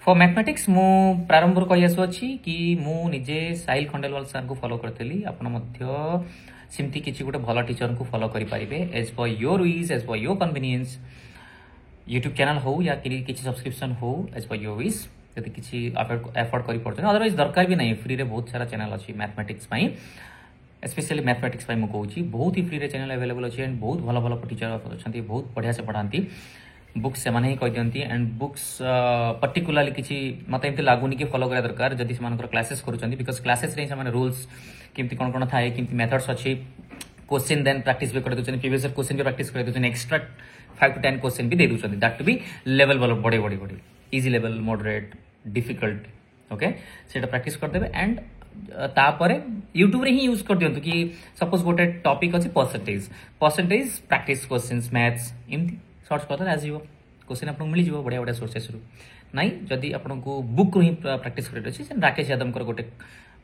for mathematics मु प्रारंभ कही आसुची कि मु निजे साहिल खंडेलवाल सर को फॉलो करथली आपण मध्य सिमती किछि गोटे भल टीचर को फॉलो करि परिबे as per your wish as per your convenience YouTube channel हो या किछि सब्सक्रिप्शन हो एज पर योर विश यदि किछि एफोर्ड करि पड़छ अदरवाइज दरकार भी नहीं फ्री रे बहुत सारा चैनल अछि मैथमेटिक्स पई स्पेशली मैथमेटिक्स पई मु कहूची बहुत ही फ्री रे चैनल अवेलेबल अछि एंड बहुत भल भल टीचर अछंती बहुत बढ़िया से पढ़ांती बुक्स से ही कही दिखती एंड बुक्स पर्टिकुलाली किसी मत एमती लगुनि कि फॉलो करा दरकार जदि से क्लासेस करुँच बिकज क्लासेस रे रूल्स केमती कौन कौन थाए केमती मेथड्स अच्छी क्वेश्चन देन प्रैक्टिस भी कर दूसरे प्रीवियस क्वेश्चन भी प्रैक्टिस कर दूसरे एक्स्ट्रा 5 to 10 क्वेश्चन भी दे दूसरे दैट टू बी लेवल वाला बड़े बड़े बड़े easy level moderate difficult okay सेटा प्रैक्टिस कर देबे एंड तापर यूट्यूब रे ही यूज कर दियंतु कि सपोज गोटे टॉपिक अछि परसेंटेज प्रैक्टिस क्वेश्चंस मैथ्स एमती सर्च करते आज क्वेश्चन आपको मिल जाव बढ़िया बढ़िया सोर्सेस रु नाई जदि आपको बुक रू ही प्रैक्टिस कर राकेश यादव गोटे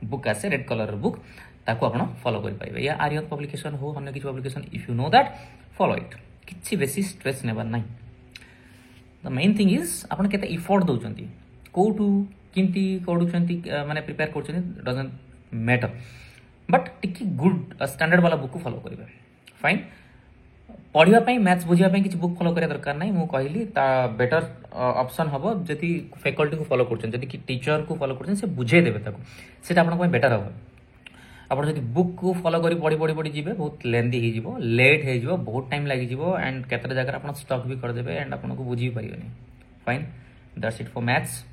बुक आसे रेड कलर बुक ताको आप फॉलो कर पाइबे या आर्यन पब्लिकेशन हो अन्य किसी publication if you know that follow it किसी बेसी स्ट्रेस नेबार ना द मेन थिंग इज आप केते इफोर्ट दउचंती कोठू किमती पढुचंती माने प्रिपेयर करचंती डजंट मैटर बट टिकी गुड स्टैंडर्ड वाला बुक को फॉलो करिवे फाइन पढ़ाई मैथ्स बुझापी किसी बुक फॉलो करिया दरकार नहीं मुझे कहली बेटर ऑप्शन हम जदि फैकल्टी को फॉलो कर टीचर को फॉलो कर बुझे देवे सेटा आपन बेटर हम आप बुक को फॉलो कर पढ़ी पढ़ी पढ़ी जी बहुत लेंदी हो लेट हो बहुत टाइम लगी एंड केते जगह आप स्टक भी करदे एंड आपको बुझी पारे fine that's it for maths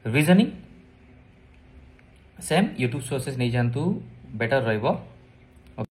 reasoning same YouTube sources नहीं जानतु बेटर रहिबो